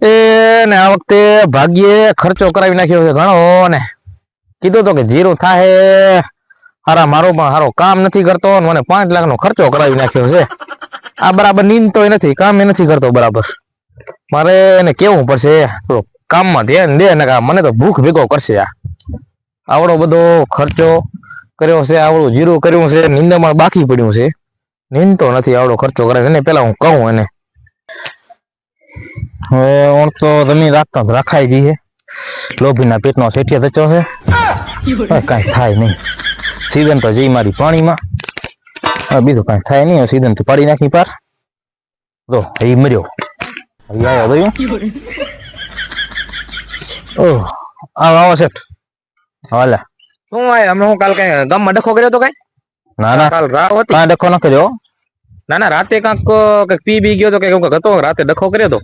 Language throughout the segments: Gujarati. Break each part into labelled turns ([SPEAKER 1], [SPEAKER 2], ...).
[SPEAKER 1] એ ને આ વખતે ભાગ્યે ખર્ચો કરાવી નાખ્યો છે ઘણો ને કીધું તો કે જીરો થાય હારા મારો પણ હારો કામ નથી કરતો મને 5 લાખ નો ખર્ચો કરાવી નાખ્યો છે આ બરાબર નીંદતો નથી કામ એ નથી કરતો બરાબર મારે એને કેવું પડશે તો કામમાં ધ્યાન દે ને મને તો ભૂખ ભેગો કરશે આવડો બધો ખર્ચો કર્યો છે આવડું જીરું કર્યું છે નીંદામાં બાકી પડ્યું છે નીંદતો નથી આવડો ખર્ચો કરે એને પેલા હું કહું એને હવે ઓણ તો જમીન રાખતા રાખાઈ જઈએ લોભીના પેટનો શેઠિયા થચો છે કઈ થાય નહીં સીઝન તો જઈ મારી પાણીમાં બીજું કઈ થાય નહીં સીઝન તો પાડી નાખી પાર તો એ મર્યો આવ્યો ઓહ આવો શેઠ હાલે શું આય અમે હું કાલ કઈ ગામમાં ડખો કર્યો તો કઈ ના ના કાલ રાત હતી કાં ડખો ન કર્યો ના ના રાતે કાંક પી બી ગયો તો કઈક હતો રાતે ડખો કર્યો તો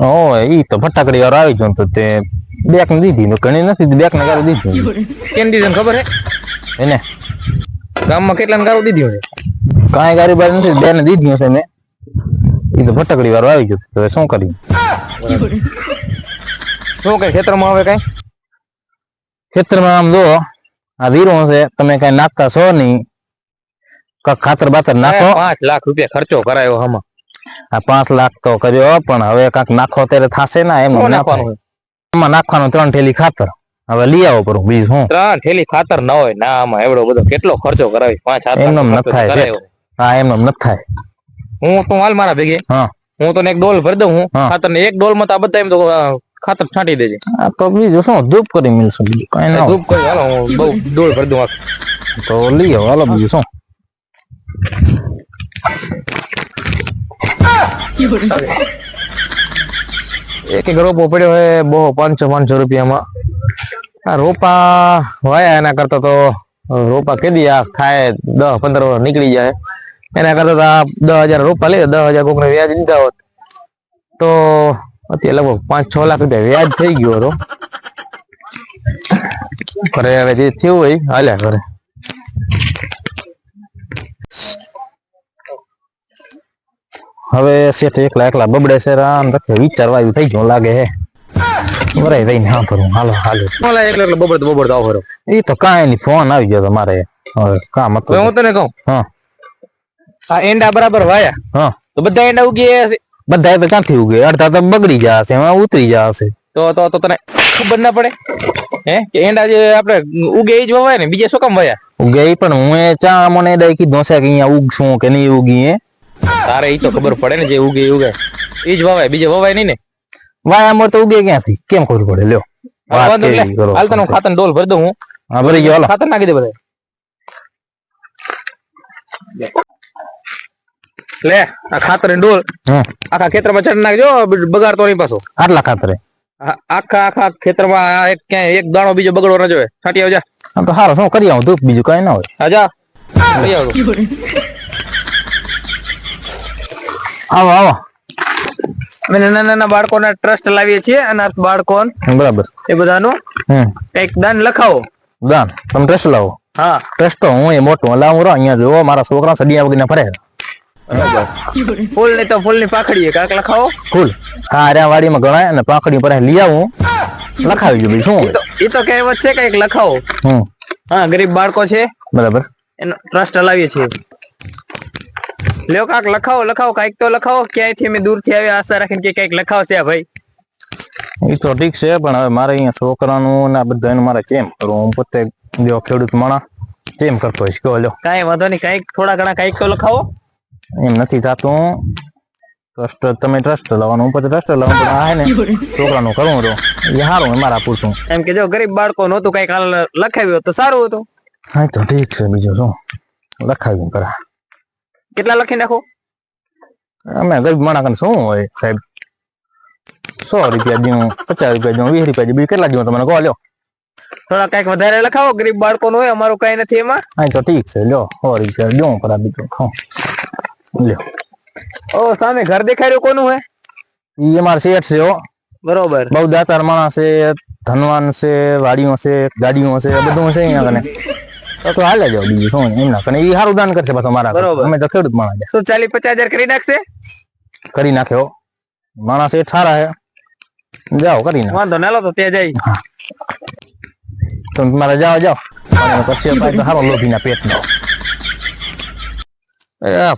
[SPEAKER 1] ઓ ઈ તો ફટાકડી વાર આવી ગયો તો તે બેક ને દીધી ઘણી નથી બેક ને ગારું દીધી કેમ દીધી ખબર હે એને ગામમાં કેટલાને ગારું દીધી છે કાંઈ ગારી બારી નથી બે ને દીધી હશે મેં ઈ તો ફટાકડી વાર આવી ગયો તો શું કરી શું કઈ ખેતરમાં હવે કઈ ખેતરમાં આમ જો આ વીરો છે તમે કઈ નાખતા છો નહીં ખાતર બાતર નાખો 5 લાખ રૂપિયા ખર્ચો કરાયો આમાં આ 5 લાખ તો કર્યો પણ હવે કાંક નાખો ત્યારે થાશે ના એમ નાખવાનું આમાં નાખવાનું 3 થેલી ખાતર હવે લઈ આવો પર બીજ હું 3 થેલી ખાતર ન હોય ના આમાં એવડો બધો કેટલો ખર્ચો કરાવી 5-7 એમ ન થાય હા એમ ન થાય હું તો હાલ મારા ભેગે હા હું તો એક ડોલ ભરી દઉં હું ખાતર ને એક ડોલ માં તો બધા એમ તો ખાતર છાંટી દેજે આ તો બીજું શું ધૂપ કરી મિલશું બીજું કઈ ના ધૂપ કરી હાલો હું બહુ ડોલ ભરી દઉં તો લઈ આવો હાલો બીજું શું એક રોપો પડ્યો હે બહુ 500 રૂપિયામાં આ રોપા વાયા એના કરતા તો રોપા કેદી આ થાય 10-15 વર્ષ નીકળી જાય એના કરતા 10,000 રોપા લે 10,000 કોકને વ્યાજ દીધા હોત તો અત્યારે લગભગ 5-6 લાખ રૂપિયા વ્યાજ થઈ ગયો હતો ઘરે હવે જે થયું હોય હાલ્યા ઘરે હવે શેઠ એકલા બબડે છે રામ રખે વિચારવા આવ્યું થઈ ગયું લાગે હે બરાઈ રહીને હા ભરું હાલો એકલા બબડ આવો એ તો કાંઈ નહીં ફોન આવી ગયો મારે હવે કામ હતું હું તને કહું હા આ એંડા બરાબર વાયા હા તો બધા એંડા ઉગી હશે બધા તો ક્યાંથી ઉગે અડધા તો બગડી જશે એમાં ઉતરી જશે તો તને ખબર ના પડે હે કે એંડા જે આપણે ઉગે એ જ વવાય ને બીજે શું કામ વાયા ઉગે પણ હું એ ચા મને દઈ કીધું છે કે અહીંયા ઉગશું કે નહીં ઉગી હે તારે ઈ તો ખબર પડે ને જે ઉગે ઈ જ વવાય બીજે વવાય નહીં ને વાયા મોર તો ઉગે ક્યાંથી કેમ ખબર પડે લ્યો હાલ તને ખાતર ડોલ ભરી દઉં હું હા ભરી ગયો ખાતર નાખી દે બધા લે આ ખાતર ડોલ આખા ખેતરમાં ચડ નાખજો બગાડતો નહીં પાછો આટલા ખાતરે આખા ખેતરમાં એક દાણો બીજો બગડવો ન જોઈએ છાંટી આવજા તો સારું શું કરી આવું ધૂપ બીજું કઈ ના હોય આજા લઈ આવો આવો અમે નાના બાળકોના ટ્રસ્ટ લાવીએ છીએ અનાથ બાળકો બરાબર એ બધાનું એક દાન લખાવો દાન તમે ટ્રસ્ટ લાવો હા ટ્રસ્ટ તો હું એ મોટું લાવું અહીંયા જોવો મારા છોકરા સડિયા વગીને ફરે ફૂલ ની તો ફૂલ ની પાખડી કાક લખાવો ફૂલ હા અરે વાડીમાં ગણાય અને પાખડી પર લઈ આવું લખાવી જો બીજું શું એ તો કહેવત છે કઈક લખાવો હા ગરીબ બાળકો છે બરાબર એનો ટ્રસ્ટ લાવીએ છીએ લ્યો કાક લખાવો કઈક તો લખાવો ક્યાંયથી અમે દૂર થી આવ્યા આશા રાખીને કે કઈક લખાવ છે ભાઈ એ તો ઠીક છે પણ હવે મારે અહીંયા છોકરાનું ને બધા મારે કેમ કરવું હું પોતે જો ખેડૂત માણસ કેમ કરતો હોય કહો લ્યો કાંઈ વાંધો નહીં કઈક થોડા ઘણા કઈક તો લખાવો એમ નથી થતું ટ્રસ્ટ તમે ટ્રસ્ટ લાવવાનું ઉપર ટ્રસ્ટ લાવવાનું પણ આ ને છોકરાનું કરવું તો એ સારું મારા પૂછું એમ કે જો ગરીબ બાળકો નહોતું કઈક લખાવ્યું તો સારું હતું હા તો ઠીક છે બીજું શું લખાવ્યું કરા કેટલા લખી નાખો અમે ગરીબ માણસ શું હોય સાહેબ 100 રૂપિયા દઉં 50 રૂપિયા દઉં 20 રૂપિયા બીજું કેટલા દઉં તમને કહો લ્યો થોડા કઈક વધારે લખાવો ગરીબ બાળકો નું હોય અમારું કઈ નથી એમાં હા તો ઠીક છે લ્યો 100 રૂપિયા દઉં કરા બીજું લ્યો ઓ સામે ઘર દેખાઈ રહ્યું કોનું હે ઈ અમાર શેઠ છે હો બરોબર બહુ દાતાર માણસ છે ધનવાન છે વાડીઓ છે ગાડીઓ છે બધું છે અહીંયા કને તો હાલે જાવ બીજું શું એમના કને ઈ સારું દાન કરશે પાછો મારા બરોબર અમે તો ખેડૂત માણસ તો 40-50 હજાર કરી નાખશે કરી નાખ્યો માણસ એ સારા હે
[SPEAKER 2] જાઓ કરીને
[SPEAKER 1] વાંધો ના લો તો તે જઈ
[SPEAKER 2] તમે તમારે જાઓ જાઓ પછી તો સારો લોભીના પેટનો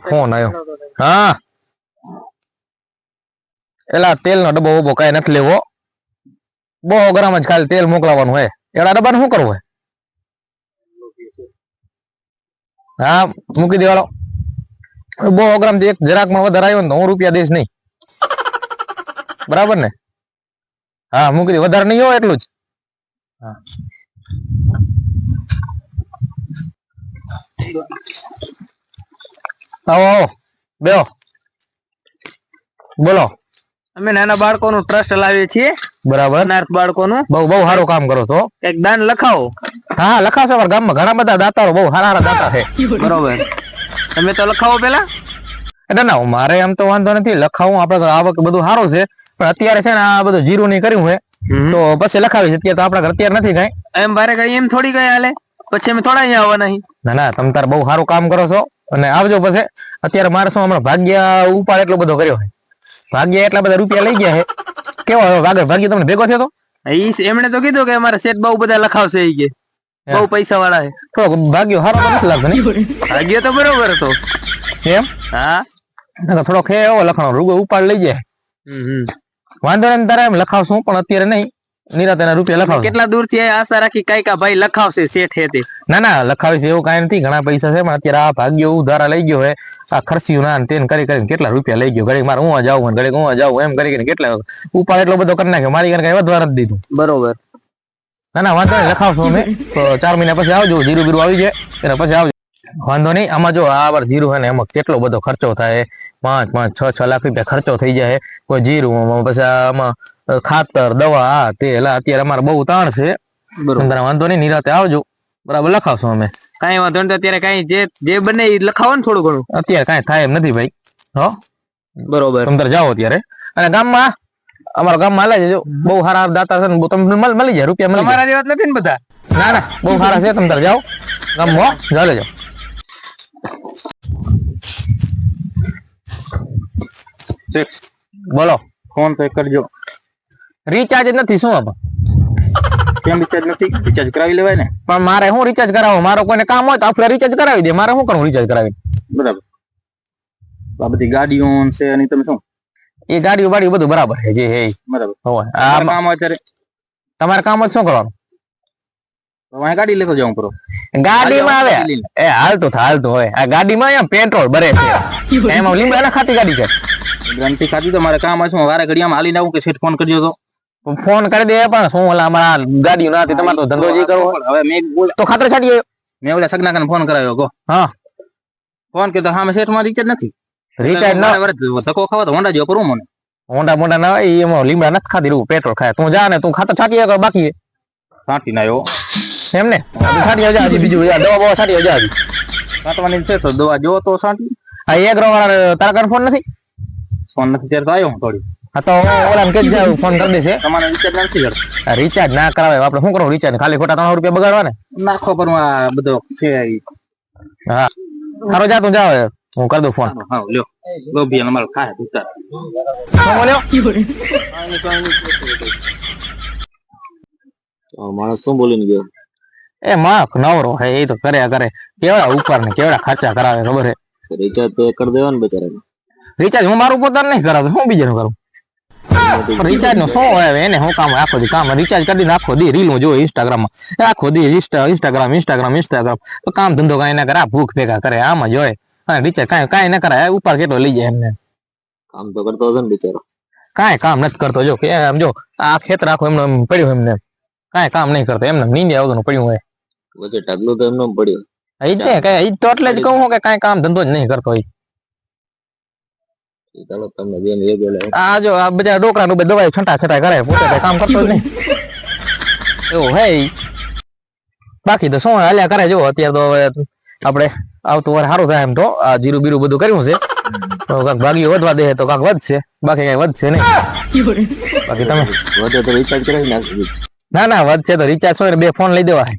[SPEAKER 2] ફોન આવ્યો હા એલા તેલનો ડબ્બો ઉભો કઈ નથી લેવો બહુ ગરમ જ ખાલી તેલ મોકલાવાનું હોય એલા ડબ્બાને શું કરવું હોય હા મૂકી દેવાળો બહુ ગ્રામ એક જરાકમાં વધારે આવ્યો ને તો હું રૂપિયા દઈશ નહીં બરાબર ને હા મૂકી દે વધારે નહીં હોય એટલું જ હા આવો આવો બેહો બોલો
[SPEAKER 1] અમે નાના બાળકોનું ટ્રસ્ટ લાવીએ છીએ
[SPEAKER 2] બરાબર
[SPEAKER 1] અનાથ બાળકોનું
[SPEAKER 2] બહુ બહુ સારું કામ કરો છો
[SPEAKER 1] એક દાન લખાવો
[SPEAKER 2] હા લખાવશે અમારા ગામમાં ઘણા બધા દાતારો બહુ સારા સારા દાતા છે
[SPEAKER 1] બરોબર તમે તો લખાવો પેલા
[SPEAKER 2] એટલે ના મારે એમ તો વાંધો નથી લખાવું આપડે આવક બધું સારું છે પણ અત્યારે છે ને આ બધું જીરું નહીં કર્યું હોય તો પછી લખાવી છે અત્યારે તો આપડા અત્યારે નથી કઈ
[SPEAKER 1] એમ બારે કઈ એમ થોડી કઈ હાલે પછી અમે થોડા અહીંયા આવવા નહીં
[SPEAKER 2] ના ના તમે તાર બહુ સારું કામ કરો છો અને આવજો પછી અત્યારે મારે શું હમણાં ભાગ્ય ઉપાડ એટલો બધો કર્યો છે ભાગ્ય એટલા બધા રૂપિયા લઈ ગયા છે કેવો ભાગ્ય તમને ભેગો થયો તો
[SPEAKER 1] એમણે તો કીધું કે અમારા શેઠ બહુ બધા લખાવશે એ કે બહુ પૈસા વાળા છે
[SPEAKER 2] થોડો ભાગ્યો સારો તો નથી લાગતો ને
[SPEAKER 1] ભાગ્ય તો બરોબર હતો
[SPEAKER 2] એમ
[SPEAKER 1] હા
[SPEAKER 2] થોડો ખે એવો લખાણો રૂગો ઉપાડ લઈ જાય વાંધો નહીં તારે એમ લખાવશું પણ અત્યારે નહીં નિરાતે રૂપિયા લખાવ
[SPEAKER 1] કેટલા દૂર થી આશા રાખી કઈ કા ભાઈ લખાવશે શેઠ હે તે
[SPEAKER 2] ના ના લખાવી છે એવું કઈ નથી ઘણા પૈસા છે પણ અત્યારે આ ભાગ્યો ઉધારા લઈ ગયો હોય આ ખર્ચ્યું ના તેને કરી કરીને કેટલા રૂપિયા લઈ ગયો ઘડી મારે હું જાઉં ઘડી હું જાઉં એમ કરીને કેટલા ઉપાડ એટલો બધો કરી નાખ્યો મારી કઈ વધવા નથી દીધું
[SPEAKER 1] બરોબર
[SPEAKER 2] ના ના વાંધો નહીં લખાવશું અમે તો 4 મહિના પછી આવજો જીરું બીરું આવી જાય એના પછી આવજો વાંધો નહીં આમાં જો આ વાર જીરું છે ને એમાં કેટલો બધો ખર્ચો થાય 5-6 લાખ રૂપિયા ખર્ચો થઈ જાય કોઈ જીરું પછી આમાં ખાતર દવા આ તેલ અત્યારે અમારે બહુ તાણ છે બરોબર વાંધો નહીં નિરાતે આવજો બરાબર લખાવશું અમે
[SPEAKER 1] કઈ વાંધો નહીં અત્યારે કઈ જે બને એ લખાવો ને થોડું ઘણું
[SPEAKER 2] અત્યારે કઈ થાય એમ નથી ભાઈ હો
[SPEAKER 1] બરોબર
[SPEAKER 2] તમે જાઓ અત્યારે અને ગામમાં અમારા ગામમાં હાલે છે બહુ સારા દાતા છે ને તમને મળી જાય રૂપિયા મળી
[SPEAKER 1] તમારા જેવા નથી ને બધા
[SPEAKER 2] ના ના બહુ સારા છે તમે જાઓ ગામમાં ચાલે જાઓ બોલો
[SPEAKER 1] ફોન પે કરજો
[SPEAKER 2] રિચાર્જ નથી શું આપા
[SPEAKER 1] કેમ રિચાર્જ નથી રિચાર્જ કરાવી લેવાય ને
[SPEAKER 2] પણ મારે હું રિચાર્જ કરાવો મારો કોઈને કામ હોય તો આપણે રિચાર્જ કરાવી દે મારે શું કરવું રિચાર્જ કરાવી
[SPEAKER 1] બરાબર આ બધી ગાડીઓ છે અને તમે શું
[SPEAKER 2] એ ગાડીઓ બાડીઓ બધું બરાબર છે જે હે
[SPEAKER 1] બરાબર
[SPEAKER 2] હોય
[SPEAKER 1] આ કામ હોય ત્યારે
[SPEAKER 2] તમારે કામ હોય શું કરવાનું
[SPEAKER 1] અહીંયા ગાડી લેતો જાઉં pro
[SPEAKER 2] ગાડીમાં આવે એ હાલતું હોય આ ગાડીમાં અહીંયા પેટ્રોલ ભરે છે એમાં લીંબડા ના ખાતી ગાડી છે
[SPEAKER 1] ગ્રાંતિ ખાતી તો મારે કામ હોય શું વારે ઘડિયામાં હાલીને આવું કે સેટ ફોન કરજો તો
[SPEAKER 2] ફોન કરી દે પણ શું ઓલા અમારા ગાડીઓ ના હતી તમારે તો ધંધો જે કરવો
[SPEAKER 1] હવે મેં
[SPEAKER 2] તો ખાતર છાડી
[SPEAKER 1] મેં ઓલા સગનાકાને ફોન કરાવ્યો કો
[SPEAKER 2] હા
[SPEAKER 1] ફોન કે તો હા સેટ માં રિચાર્જ નથી
[SPEAKER 2] રિચાર્જ ના
[SPEAKER 1] ધક્કો ખાવા તો હોન્ડા જેવો કરું મને
[SPEAKER 2] મોટા મોટા ના હોય એમાં લીમડા નથી ખાતી રહ્યું પેટ્રોલ ખાય તું જા ને તું ખાતર છાટી બાકી
[SPEAKER 1] સાંટી ના આવ્યો
[SPEAKER 2] એમ ને છાટી હજાર બીજું દવા બવા છાટી હજાર
[SPEAKER 1] છાંટવાની છે તો દવા જો તો સાંટી
[SPEAKER 2] આ એક વાળા તારા કાન ફોન નથી
[SPEAKER 1] ફોન નથી ત્યારે તો આવ્યો હું થોડી
[SPEAKER 2] હા તો ઓલા કે ફોન કરી દેશે
[SPEAKER 1] તમારે રિચાર્જ નથી કરતો
[SPEAKER 2] રિચાર્જ ના કરાવે આપણે શું કરવું રિચાર્જ ખાલી ખોટા 300 રૂપિયા બગાડવા ને
[SPEAKER 1] નાખો પર આ બધો છે
[SPEAKER 2] હા સારો જા તું જાવ હું કરી દઉં ફોન
[SPEAKER 1] હા લ્યો લોભિયા માલ ખાય ઉતાર
[SPEAKER 2] શું બોલ્યો
[SPEAKER 1] માણસ શું બોલીને ગયો
[SPEAKER 2] એ માખ નવરો હે એ તો કર્યા કરે કેવડા ઉપર ને કેવડા ખર્ચા કરાવે ખબર હે
[SPEAKER 1] રિચાર્જ પે કરી દેવાનું બચારા
[SPEAKER 2] રિચાર્જ હું મારું પોતાનું નહીં કરાવતો હું બીજાનું કરું રિચાર્જ નો શું હોય એને શું કામ આખો દી કામ રિચાર્જ કરી દઈને આખો દી રીલ જોયો ઇન્સ્ટાગ્રામ માં આખો દી ઇન્સ્ટાગ્રામ તો કામ ધંધો કઈ ના કરે આ ભૂખ ભેગા કરે આમાં જોય રિચાર્જ કઈ ના કરે ઉપર કેટલો લઈ જાય એમને
[SPEAKER 1] કામ તો કરતો હશે ને બિચારો
[SPEAKER 2] કઈ કામ નથી કરતો જો કે આમ જો આ ખેતર આખો એમને પડ્યું એમને કઈ કામ નહીં કરતો એમને નીંદે વગરનું પડ્યું હોય
[SPEAKER 1] વચ્ચે ઢગલું તો એમને પડ્યું
[SPEAKER 2] ઈ જ ને ઈ તો એટલે જ કહું કે કઈ કામ ધંધો જ નહીં કરતો
[SPEAKER 1] ચાલો તમને જેમ એ બોલે
[SPEAKER 2] આ જો આ બધા ડોકરા નું દવાઈ છંટા કરે પોતે કઈ કામ કરતો જ નહીં એવું હે બાકી તો શું હાલ્યા કરે જો અત્યારે તો હવે આપણે આવતું વાર સારું થાય એમ તો આ જીરું બીરું બધું કર્યું છે તો કાંક ભાગ્યો વધવા દે તો કાંક વધશે બાકી કઈ વધશે નહીં બાકી તમે
[SPEAKER 1] વધે તો રિચાર્જ કરાવી નાખી
[SPEAKER 2] ના વધશે તો રિચાર્જ હોય 2 ફોન લઈ દેવા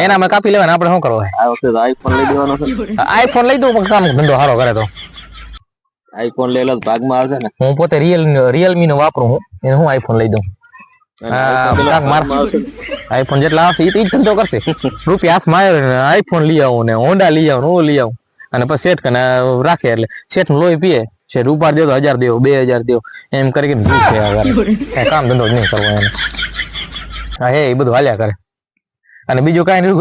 [SPEAKER 2] એનામાં કાપી લેવાના આપણે શું કરવું
[SPEAKER 1] આ વખતે આઈફોન લઈ દેવાનો છે
[SPEAKER 2] આઈફોન લઈ દઉં કામ ધંધો સારો કરે તો
[SPEAKER 1] આઈફોન લઈ લો ભાગમાં આવશે ને.
[SPEAKER 2] હું પોતે રિયલમી નો વાપરું હું એને હું આઈફોન લઈ દઉં. આઈફોન જેટલા આવશે એ તો ધંધો કરશે. રૂપિયા હાથમાં આવ્યો આઈફોન લઈ આવું ને હોન્ડા લઈ આવું હું લઈ આવું અને પછી શેઠ કને રાખે એટલે શેઠ નું લોહી પીએ. શેઠ રૂપિયા દેવો 1000 દેવો 2000 દેવો એમ કરી કઈ કામ ધંધો જ નહીં કરવો એને. હા હે એ બધું હાલ્યા કરે અને બીજું કઈ નહીં.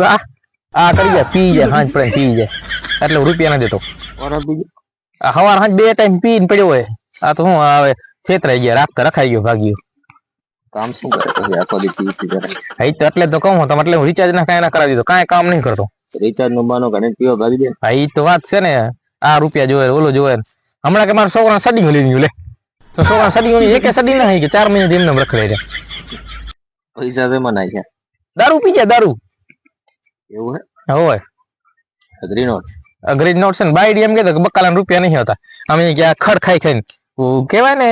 [SPEAKER 2] આ કરી જાય પી જાય હાંજ પડે પી જાય એટલે રૂપિયા ના દેતો. સવાર હાંજ 2 ટાઈમ પીને પડ્યો હોય. આ તો શું આવે છેતરાઈ ગયા રાખતા રખાઈ ગયો ભાગ્યો.
[SPEAKER 1] કામ શું કરે પછી આખો દી પીસી કરે.
[SPEAKER 2] હા તો એટલે તો કહું તમે એટલે હું રિચાર્જ ના કાંઈ ના કરાવી દીધો કાંઈ કામ નહીં કરતો.
[SPEAKER 1] રિચાર્જ નો બાનો ઘણે પીવા ભાગી દે.
[SPEAKER 2] હા એ તો વાત છે ને. આ રૂપિયા જોવે ઓલો જોવે હમણાં કે મારા છોકરા સડી લઈ ગયું લે તો છોકરા સડી એક સડી ના કે 4 મહિના એમને રખડે છે.
[SPEAKER 1] પૈસા શેમાં નાખ્યા?
[SPEAKER 2] દારૂ પી જાય દારૂ.
[SPEAKER 1] એવું
[SPEAKER 2] હે હોય
[SPEAKER 1] અઘરી નોટ
[SPEAKER 2] અઘરી નોટ છે ને બાઈડી એમ કહેતો કે બકાલા રૂપિયા નહીં હતા અમે ક્યાં ખડ ખાઈ ખાઈને કેવાય ને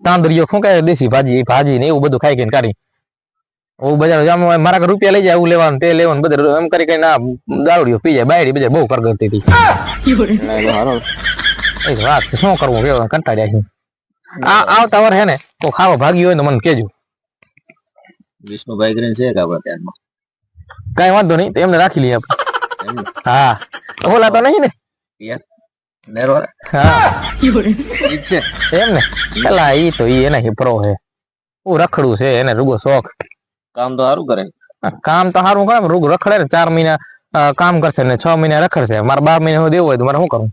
[SPEAKER 2] તાંદરીઓ ફૂંકાય દેશી ભાજી ને એવું બધું ખાઈ ખાઈને કાઢી મારા રૂપિયા લઈ જાય એવું લેવાનું તે લેવાનું બધું એમ કરી ના દારૂડીઓ પી જાય બાયડી બધા બહુ કરગરતી હતી. વાત શું કરવું કેવું કંટાળ્યા આ આવતા વર હે ને તો ખાવા ભાગી હોય તો મને કેજો.
[SPEAKER 1] વિષ્ણુભાઈ કરીને છે કે આપડે ત્યારમાં
[SPEAKER 2] કઈ વાંધો નહીં એમને રાખી લઈએ આપણે. હા ઓલા તો નહીં ને હા એમ ને પેલા ઈ તો ઈ એના પ્રો હે હું રખડું છે એને રૂગો શોખ.
[SPEAKER 1] કામ તો સારું કરે.
[SPEAKER 2] કામ તો સારું કરે રૂગ રખડે ને 4 મહિના કામ કરશે ને 6 મહિના રખડશે. મારે 12 મહિના દેવું હોય તો મારે શું કરું?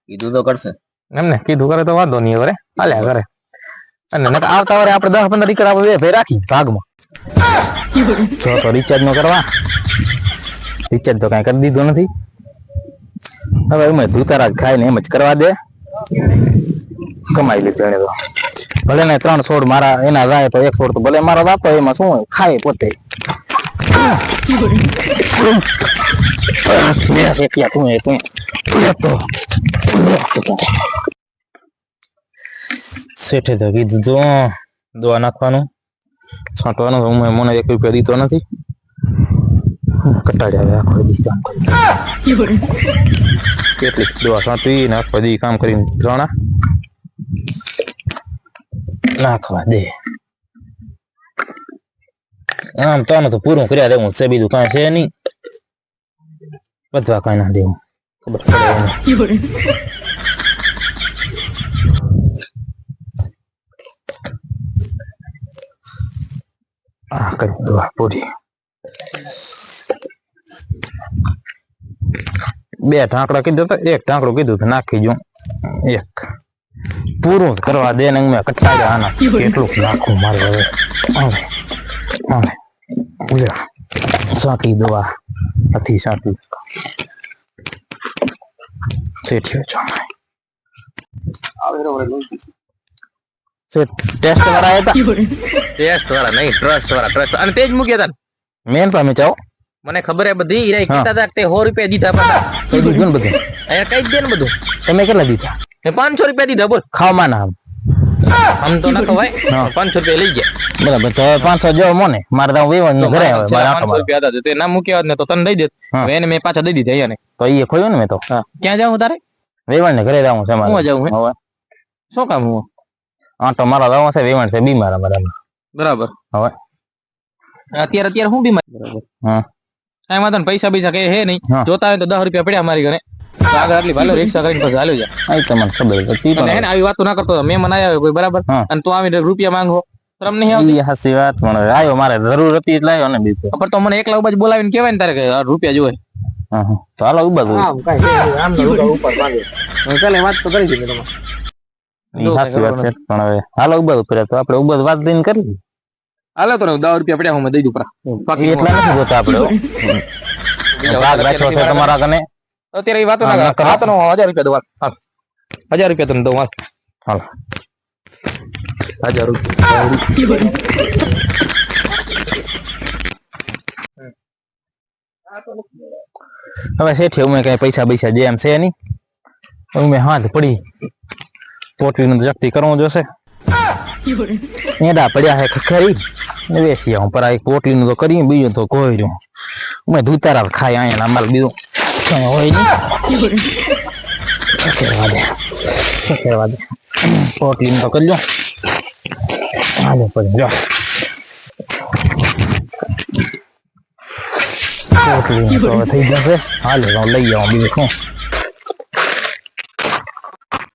[SPEAKER 1] કીધું તો કરશે
[SPEAKER 2] એમને કીધું કરે તો વાંધો નહીં હવે હાલ્યા કરે. અને આવતા વારે આપણે 10-15 ટીકર આપણે બે રાખી ભાગમાં તો રિચાર્જ નો કરવા. રિચાર્જ તો કઈ કરી દીધું નથી હવે અમે ધૂતારા ખાઈને એમ જ કરવા દે. કમાઈ લીધું એને તો ભલે ને 3 છોડ મારા એના જાય તો 1 છોડ તો ભલે મારા વાતો એમાં શું હોય ખાય પોતે. શેઠે તો કીધું તો દવા નાખવાનું છાંટવાનું મને 1 રૂપિયા દીધો નથી. કટાડ્યા આખો દી કામ કરી કેટલી દવા છાંટવી ને આખો દી કામ કરીને ત્રણા નાખવા દે. આમ તો તો પૂરું કર્યા દેવું છે બીજું કાંઈ છે નહીં. બધવા કાંઈ ના દેવું ખબર પડે. આ કરી દવા પૂરી 2 ઢાંકડા કીધું તો 1 ઢાંકડું કીધું તો નાખી જો 1 પૂરું કરવા દે ને મેં કટાડ્યા આના કેટલું નાખું મારે હવે હવે સાકી દવા નથી સાકી સેઠ્યો છો ટેસ્ટ વાળા હતા. ટેસ્ટ વાળા નહીં ટ્રસ્ટ વાળા ટ્રસ્ટ અને તેજ મૂક્યા હતા મેન પામે ચાઓ મને ખબર હે બધી ઈરા કીધા હતા કે 100 રૂપિયા દીધા પાછા કઈ દીધું ને બધું અહીંયા કઈ દે ને બધું. તમે કેટલા દીધા? મેં 500 રૂપિયા દીધા બોલ ખાવામાં ના આમ તો ના ખવાય 500 રૂપિયા લઈ ગયા બરાબર તો 500 જો મોને મારે તો વેવણ નું ઘરે આવે 500 રૂપિયા હતા તે ના મૂક્યા ને તો તને દઈ દેત એને મેં પાછા દઈ દીધા અહીંયા ને તો ઈ ખોયું ને મેં તો. ક્યાં જાઉં તારે? વેવણ ને ઘરે જાઉં છે મારે. હું જાઉં હે હવે શું કામ હું આટો મારા જાઉં છે વેવણ છે બીમાર અમારા બરાબર. હવે અત્યારે હું બીમાર બરાબર. હા કાંઈ વાંધો ને પૈસા કઈ હે નહીં જોતા હોય તો 10 રૂપિયા પડ્યા મારી ઘરે આગળ આટલી ભાલો રિક્ષા કરીને પછી હાલ્યો જા. આ તમને ખબર હતી પણ હે ને આવી વાતો ના કરતો મેં મને આવ્યો કોઈ બરાબર અને તું આવીને રૂપિયા માંગો શરમ નહીં આવતી? હાસી વાત પણ આવ્યો મારે જરૂર હતી એટલે આવ્યો ને બીજો પણ તો મને એકલા ઉબાજ બોલાવીને કહેવાય ને તારે કે રૂપિયા જોવે. હા તો હાલો ઉબાજ આમ કાઈ આમ ઉપર માંગે ચાલે વાત તો કરી દીધી તમે. હાસી વાત છે પણ હવે હાલો ઉબાજ ઉપર તો આપણે ઉબાજ વાત લઈને કરી હાલો તો 10 રૂપિયા પડ્યા હું દઈ દઉં બાકી એટલા નથી જોતા આપણે ભાગ રાખ્યો છે તમારા કને અત્યારે એ વાતો ના કર. વાતો નો 1000 રૂપિયા દો. હાલ 1000 રૂપિયા તને દઉં હાલ હાલ 1000 રૂપિયા. હવે શેઠી ઉમે કઈ પૈસા જે એમ છે નહીં ઉમે હાથ પડી પોટલીનું જપ્તી કરવું જોશે. એડા પડ્યા હે ખખરી ને વેસી હું પર આ પોટલીનું તો કરી બીજું તો કોઈ રહ્યું ઉમે ધૂતારા ખાય અહીંયા માલ બીજું હોય નહીં કરવા દે પોટલી તો કરી લો હાલે પછી જો પોટલી તો થઈ જશે હાલે લઈ આવો બીજું શું